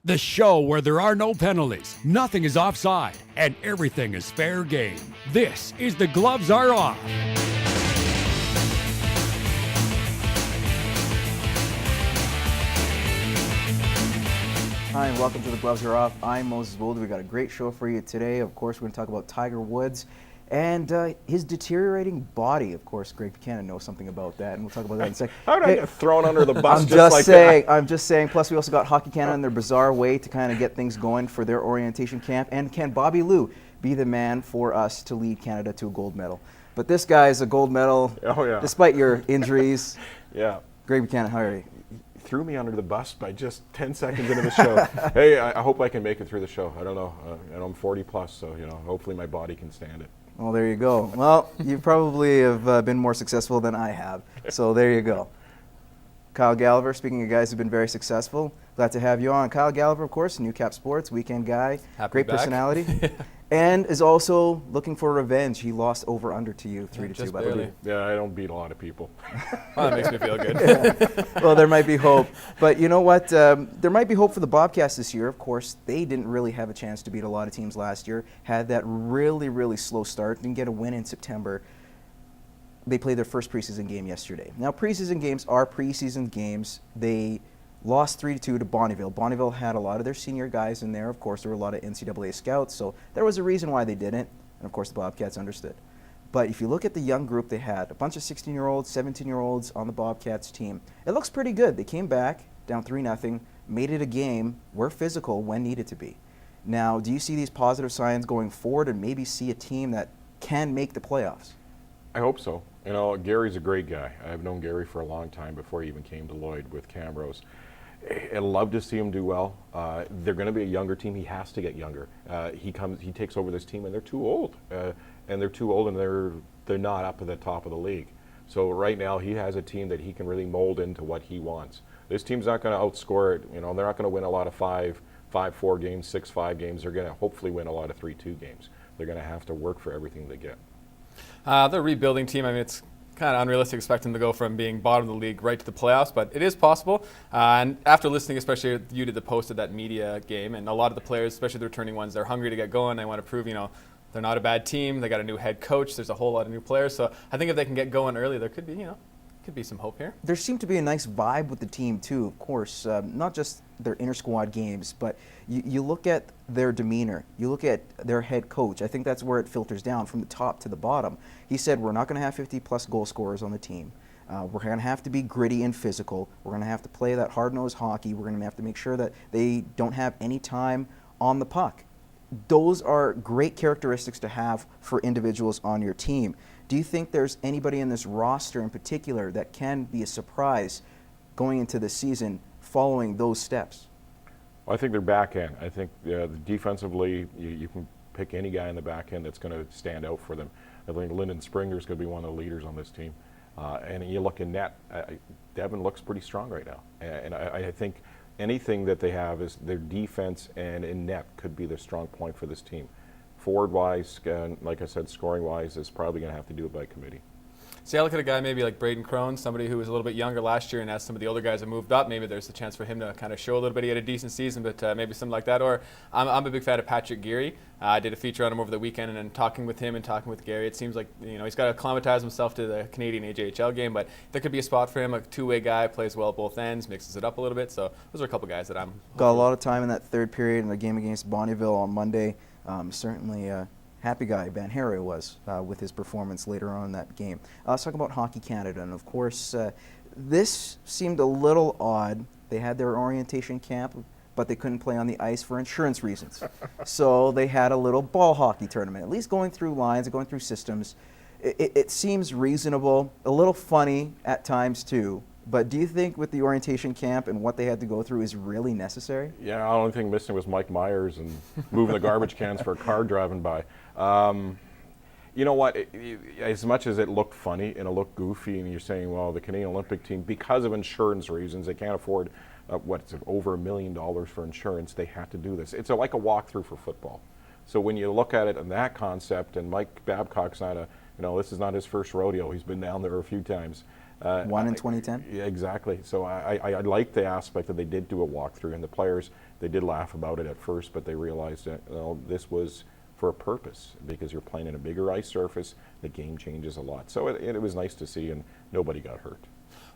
The show where there are no penalties, nothing is offside, and everything is fair game. This is The Gloves Are Off. Hi, and welcome to The Gloves Are Off. I'm Moses Woldu. We've got a great show for you today. Of course, we're going to talk about Tiger Woods and his deteriorating body. Of course, Greg Buchanan knows something about that, and we'll talk about that in a second. How did I get thrown under the bus I'm just like that? I'm just saying. Plus, we also got Hockey Canada in their bizarre way to kind of get things going for their orientation camp. And can Bobby Lou be the man for us to lead Canada to a gold medal? But this guy's a gold medal, despite your injuries. Yeah. Greg Buchanan, how are you? Threw me under the bus by just 10 seconds into the show. Hey, I hope I can make it through the show. I don't know. I'm 40 plus, so hopefully my body can stand it. Well, there you go. Well, you probably have been more successful than I have, so there you go. Kyle Galliver, speaking of guys who've been very successful, glad to have you on. Kyle Galliver, of course, New Cap Sports, weekend guy, great personality, and is also looking for revenge. He lost over under to you, 3-2, by the way. Yeah, I don't beat a lot of people. Well, that makes me feel good. Yeah. Well, there might be hope. But you know what? There might be hope for the Bobcats this year. Of course, they didn't really have a chance to beat a lot of teams last year. Had that really, really slow start. Didn't get a win in September. They played their first preseason game yesterday. Now, preseason games are preseason games. They lost 3-2 to Bonneville. Bonneville had a lot of their senior guys in there. Of course, there were a lot of NCAA scouts, so there was a reason why they didn't. And of course, the Bobcats understood. But if you look at the young group they had, a bunch of 16-year-olds, 17-year-olds on the Bobcats team, it looks pretty good. They came back, down 3-0, made it a game, were physical when needed to be. Now, do you see these positive signs going forward and maybe see a team that can make the playoffs? I hope so. Gary's a great guy. I've known Gary for a long time before he even came to Lloyd with Camrose. I'd love to see him do well. They're going to be a younger team. He has to get younger. He takes over this team, and they're too old. And they're not up at the top of the league. So right now, he has a team that he can really mold into what he wants. This team's not going to outscore it. They're not going to win a lot of 5-4 games, 6-5 games. They're going to hopefully win a lot of 3-2 games. They're going to have to work for everything they get. They're a rebuilding team. I mean, it's kind of unrealistic to expect them to go from being bottom of the league right to the playoffs, but it is possible. And after listening, especially you did the post of that media game, and a lot of the players, especially the returning ones, they're hungry to get going. They want to prove, they're not a bad team. They got a new head coach. There's a whole lot of new players. So I think if they can get going early, there could be some hope here. There seemed to be a nice vibe with the team too, of course, not just their inter-squad games, but you look at their demeanor, you look at their head coach. I think that's where it filters down from the top to the bottom. He said, we're not going to have 50-plus goal scorers on the team. We're going to have to be gritty and physical. We're going to have to play that hard-nosed hockey. We're going to have to make sure that they don't have any time on the puck. Those are great characteristics to have for individuals on your team. Do you think there's anybody in this roster in particular that can be a surprise going into the season following those steps? Well, I think they're back end. I think defensively, you can pick any guy in the back end that's going to stand out for them. I think Lyndon Springer's going to be one of the leaders on this team. And you look in net, Devin looks pretty strong right now. And I think anything that they have is their defense and in net could be their strong point for this team. Forward-wise, like I said, scoring-wise, is probably going to have to do it by committee. See, I look at a guy maybe like Braden Crone, somebody who was a little bit younger last year, and as some of the older guys have moved up, maybe there's a chance for him to kind of show a little bit. He had a decent season, but maybe something like that. Or I'm a big fan of Patrick Geary. I did a feature on him over the weekend, and then talking with him and talking with Gary, it seems like he's got to acclimatize himself to the Canadian AJHL game, but there could be a spot for him. A two-way guy, plays well at both ends, mixes it up a little bit. So those are a couple guys that I'm got a lot of time in that third period in the game against Bonneville on Monday. Certainly. Happy guy Van Harry was with his performance later on in that game. Let's talk about Hockey Canada, and of course, this seemed a little odd. They had their orientation camp, but they couldn't play on the ice for insurance reasons. So they had a little ball hockey tournament, at least going through lines and going through systems. It seems reasonable, a little funny at times too. But do you think with the orientation camp and what they had to go through is really necessary? Yeah, the only thing missing was Mike Myers and moving the garbage cans for a car driving by. You know what? As much as it looked funny and it looked goofy, and you're saying, well, the Canadian Olympic team, because of insurance reasons, they can't afford over $1 million for insurance. They had to do this. It's like a walkthrough for football. So when you look at it in that concept, and Mike Babcock's not this is not his first rodeo. He's been down there a few times. One in 2010? Yeah, exactly. So I like the aspect that they did do a walkthrough, and the players, they did laugh about it at first, but they realized that this was for a purpose, because you're playing in a bigger ice surface, the game changes a lot. So it was nice to see, and nobody got hurt.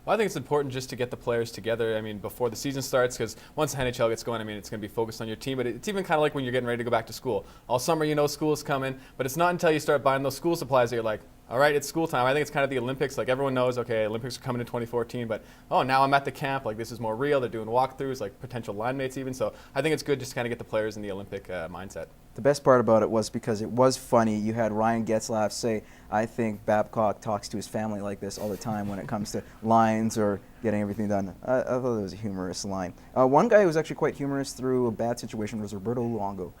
Well, I think it's important just to get the players together, I mean, before the season starts, because once the NHL gets going, I mean, it's going to be focused on your team, but it's even kind of like when you're getting ready to go back to school. All summer, you know school's coming, but it's not until you start buying those school supplies that you're like, all right, it's school time. I think it's kind of the Olympics. Like, everyone knows, okay, Olympics are coming in 2014, but, oh, now I'm at the camp. Like, this is more real. They're doing walkthroughs, like potential line mates even. So I think it's good just to kind of get the players in the Olympic mindset. The best part about it was because it was funny. You had Ryan Getzlaf say, I think Babcock talks to his family like this all the time when it comes to lines or getting everything done. I thought it was a humorous line. One guy who was actually quite humorous through a bad situation was Roberto Luongo.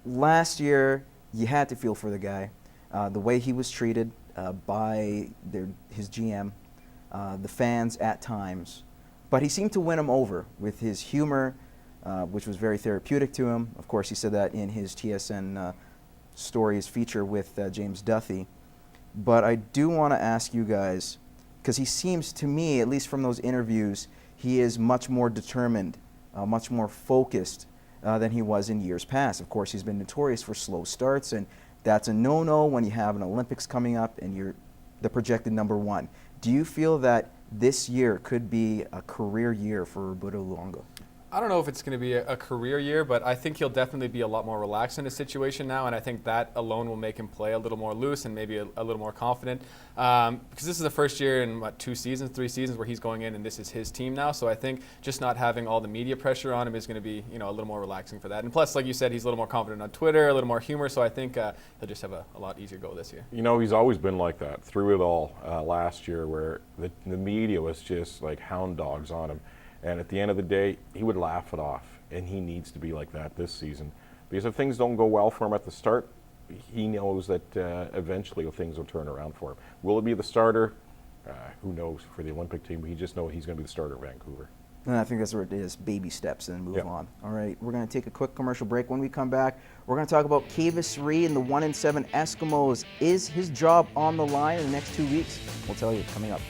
Last year, you had to feel for the guy. The way he was treated by his GM, the fans at times. But he seemed to win them over with his humor, which was very therapeutic to him. Of course, he said that in his TSN Stories feature with James Duthie. But I do want to ask you guys, because he seems to me, at least from those interviews, he is much more determined, much more focused than he was in years past. Of course, he's been notorious for slow starts, and that's a no-no when you have an Olympics coming up and you're the projected #1. Do you feel that this year could be a career year for Roberto Luongo? I don't know if it's going to be a career year, but I think he'll definitely be a lot more relaxed in his situation now, and I think that alone will make him play a little more loose and maybe a little more confident. Because this is the first year in, 3 seasons where he's going in and this is his team now, so I think just not having all the media pressure on him is going to be, a little more relaxing for that. And plus, like you said, he's a little more confident on Twitter, a little more humor, so I think he'll just have a lot easier go this year. He's always been like that through it all last year, where the media was just like hound dogs on him. And at the end of the day, he would laugh it off, and he needs to be like that this season. Because if things don't go well for him at the start, he knows that eventually things will turn around for him. Will it be the starter? Who knows for the Olympic team? He just knows he's going to be the starter at Vancouver. And I think that's where it is, baby steps and move on. All right, we're going to take a quick commercial break. When we come back, we're going to talk about Kavis Ree and the 1-7 Eskimos. Is his job on the line in the next 2 weeks? We'll tell you coming up.